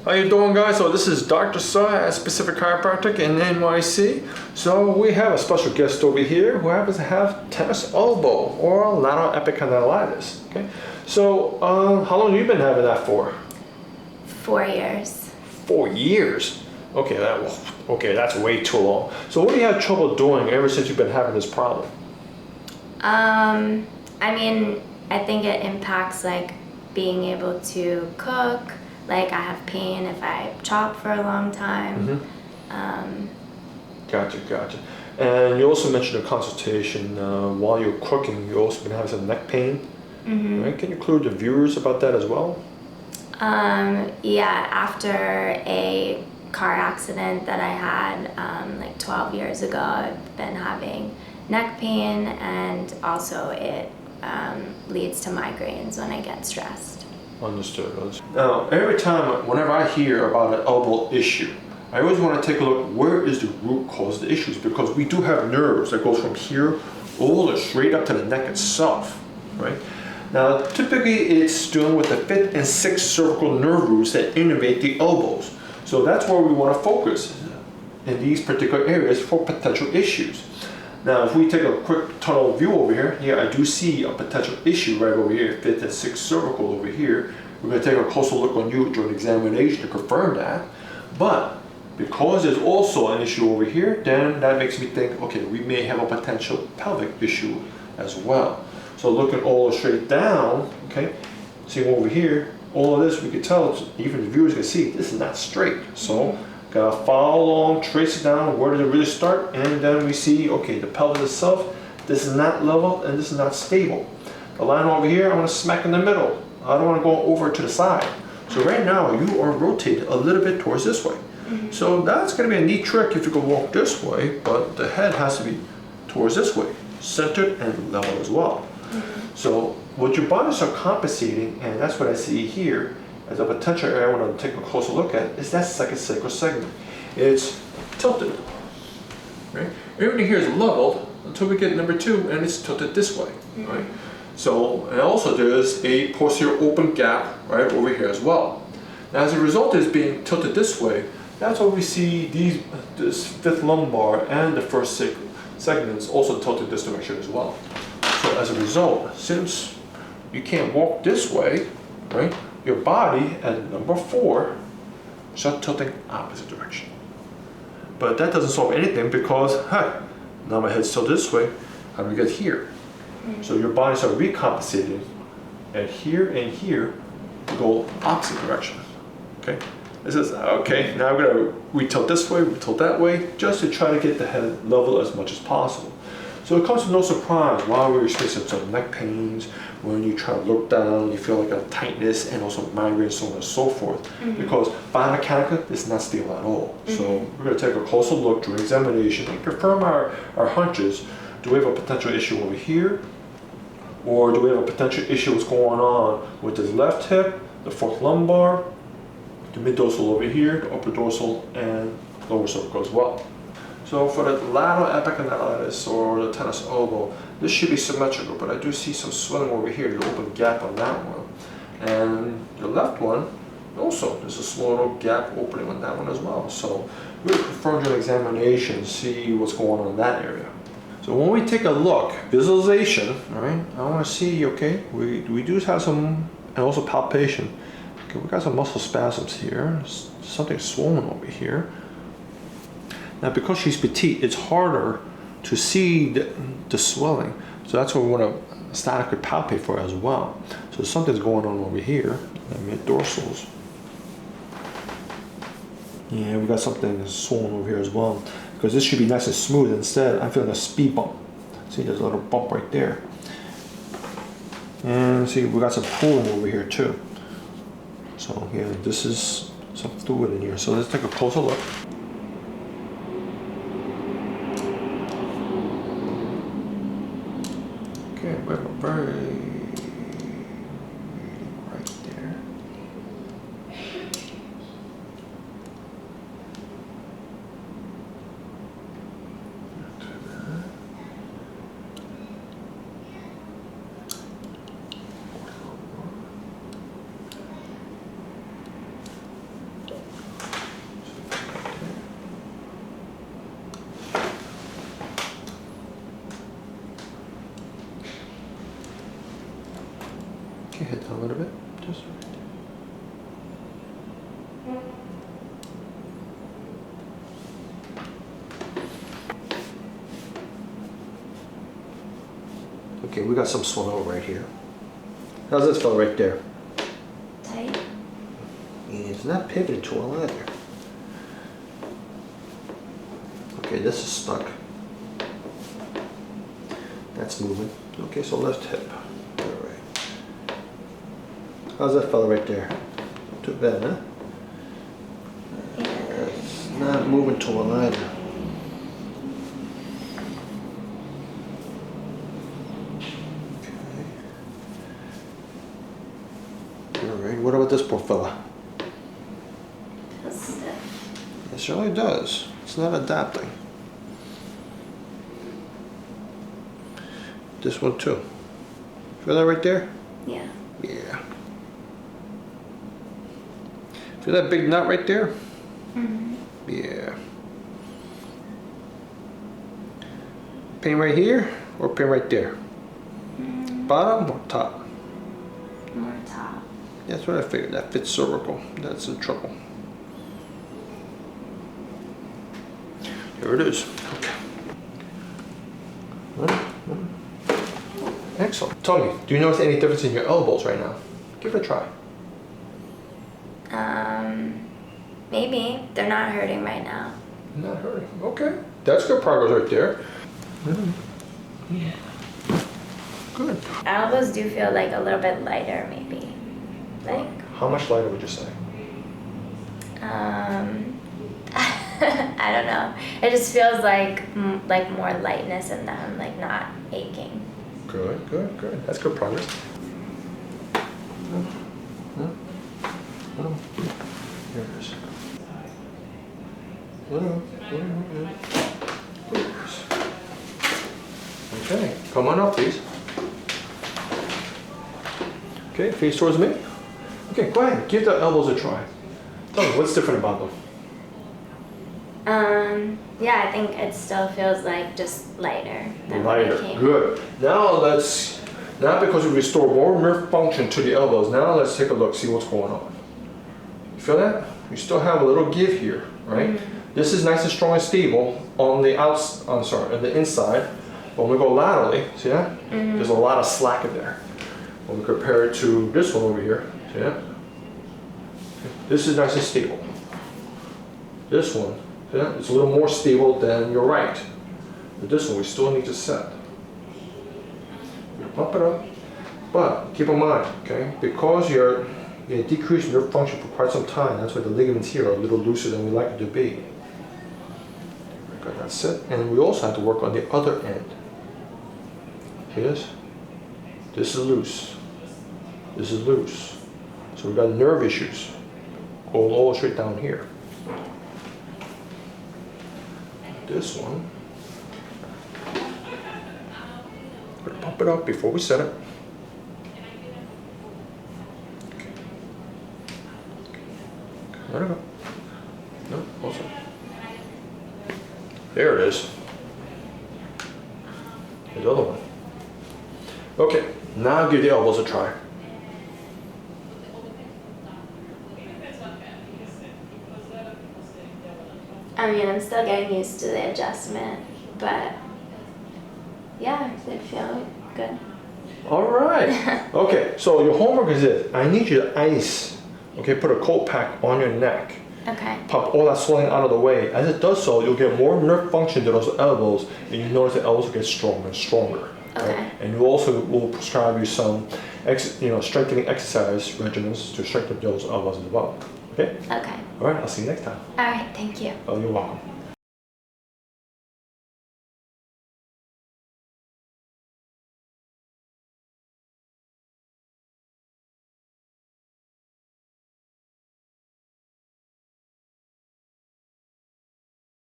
How you doing, guys? So this is Dr. Sai at Specific Chiropractic in NYC. So we have a special guest over here who happens to have tennis elbow or lateral epicondylitis. Okay. So how long have you been having that for? 4 years. 4 years. Okay, that's way too long. So what do you have trouble doing ever since you've been having this problem? I mean, I think it impacts like being able to cook. Like I have pain if I chop for a long time. Gotcha. And you also mentioned a consultation while you're cooking. You also been having some neck pain. Right? Can you include the viewers about that as well? Yeah, after a car accident that I had like 12 years ago, I've been having neck pain, and also it leads to migraines when I get stressed. Understood. Now, every time, whenever I hear about an elbow issue, I always want to take a look, where is the root cause of the issues? Because we do have nerves that goes from here all the straight up to the neck itself, right? Now, typically it's dealing with the 5th and 6th cervical nerve roots that innervate the elbows. So that's where we want to focus in these particular areas for potential issues. Now, if we take a quick tunnel view over here, I do see a potential issue right over here, 5th and 6th cervical over here. We're going to take a closer look on you during examination to confirm that. But because there's also an issue over here, then that makes me think, okay, we may have a potential pelvic issue as well. So looking all straight down, okay, see over here, all of this we can tell, even the viewers can see, this is not straight. So gotta follow along, trace it down, where did it really start, and then we see, okay, the pelvis itself, this is not level and this is not stable. The line over here, I want to smack in the middle. I don't want to go over to the side. So right now you are rotated a little bit towards this way. So that's going to be a neat trick if you can walk this way, but the head has to be towards this way, centered and level as well. So what your bodies are compensating, and that's what I see here as a potential area I want to take a closer look at, is that second sacral segment. It's tilted, right? Everything here is leveled until we get number 2, and it's tilted this way, right? So, and also there's a posterior open gap right over here as well. Now, as a result of this being tilted this way, that's why we see this 5th lumbar and the 1st segments also tilted this direction as well. So as a result, since you can't walk this way, right, your body at number 4 starts tilting opposite direction. But that doesn't solve anything because, now my head's tilted this way, how do we get here? So your bodies are recompensating, and here go opposite direction, okay? This is, okay, now we're gonna retilt this way, retilt that way, just to try to get the head level as much as possible. So it comes to no surprise while we're experiencing some neck pains, when you try to look down, you feel like a tightness and also migraine, so on and so forth. Because biomechanica, this is not stable at all. So we're going to take a closer look during examination and confirm our hunches. Do we have a potential issue over here? Or do we have a potential issue what's going on with the left hip, the 4th lumbar, the mid-dorsal over here, the upper dorsal, and lower cervical as well. So for the lateral epicondylitis or the tennis elbow, this should be symmetrical, but I do see some swelling over here, the open gap on that one. And the left one, also, there's a small little gap opening on that one as well. So we'll confirm during examination, see what's going on in that area. So when we take a look, visualization, all right, I want to see, okay, we do have some, and also palpation. Okay, we got some muscle spasms here, something swollen over here. Now, because she's petite, it's harder to see the swelling. So that's what we want to statically palpate for as well. So something's going on over here, the mid-dorsals. Yeah, we got something swollen over here as well. Because this should be nice and smooth. Instead, I'm feeling a speed bump. See, there's a little bump right there. And see, we got some pooling over here too. So yeah, this is some fluid in here. So let's take a closer look. Okay, we have a very right there. Okay, we got some swelling right here. How's this feel right there? Tight. It's not pivoted to a ladder. Okay, this is stuck. That's moving. Okay, so left hip. All right. How's that fella right there? Not too bad, huh? It's not moving to a ladder. Okay. All right. What about this poor fella? Feels stiff. It certainly does. It's not adapting. This one too. Feel that right there? Yeah. Yeah. Feel that big knot right there? Mm-hmm. Yeah. Pain right here or pain right there? Bottom or top? More top. That's what I figured. That fits cervical. That's the trouble. Here it is. Okay. Excellent. Tell me, do you notice any difference in your elbows right now? Give it a try. Maybe. They're not hurting right now. Not hurting. Okay. That's good progress right there. Yeah. Good. Elbows do feel like a little bit lighter, maybe. Like, How much lighter would you say? I don't know. It just feels like more lightness in them, like not aching. Good, good, good. That's good progress. Here it is. Okay, come on up, please. Okay, face towards me. Okay, go ahead. Give the elbows a try. Tell me, what's different about them? Yeah, I think it still feels like just lighter than when Lighter. it came. Good. Now because we restore more nerve function to the elbows, now let's take a look, see what's going on. You feel that? You still have a little give here, right? Mm-hmm. This is nice and strong and stable on the on the inside. When we go laterally, see that? Mm-hmm. There's a lot of slack in there. When we compare it to this one over here, see that? This is nice and stable. This one, see that? It's a little more stable than your right. But this one we still need to set. Pump it up. But keep in mind, okay, because you're decreasing nerve function for quite some time, that's why the ligaments here are a little looser than we like it to be. Good, that's it. And we also have to work on the other end. See this? This is loose. This is loose. So we've got nerve issues going all straight down here. This one, we're gonna pump it up before we set it. Okay. Let it go. No, also. There it is. Here's the other one. Okay, now give the elbows a try. I mean, I'm still getting used to the adjustment, but yeah, it feels good. All right. Okay, so your homework is this. I need you to ice, okay, put a cold pack on your neck. Okay. Pop all that swelling out of the way. As it does so, you'll get more nerve function to those elbows, and you notice the elbows will get stronger and stronger. Okay. Right? And you also will prescribe you some, strengthening exercise regimens to strengthen those elbows as well. Okay. Okay. All right. I'll see you next time. All right. Thank you. Oh, you're welcome.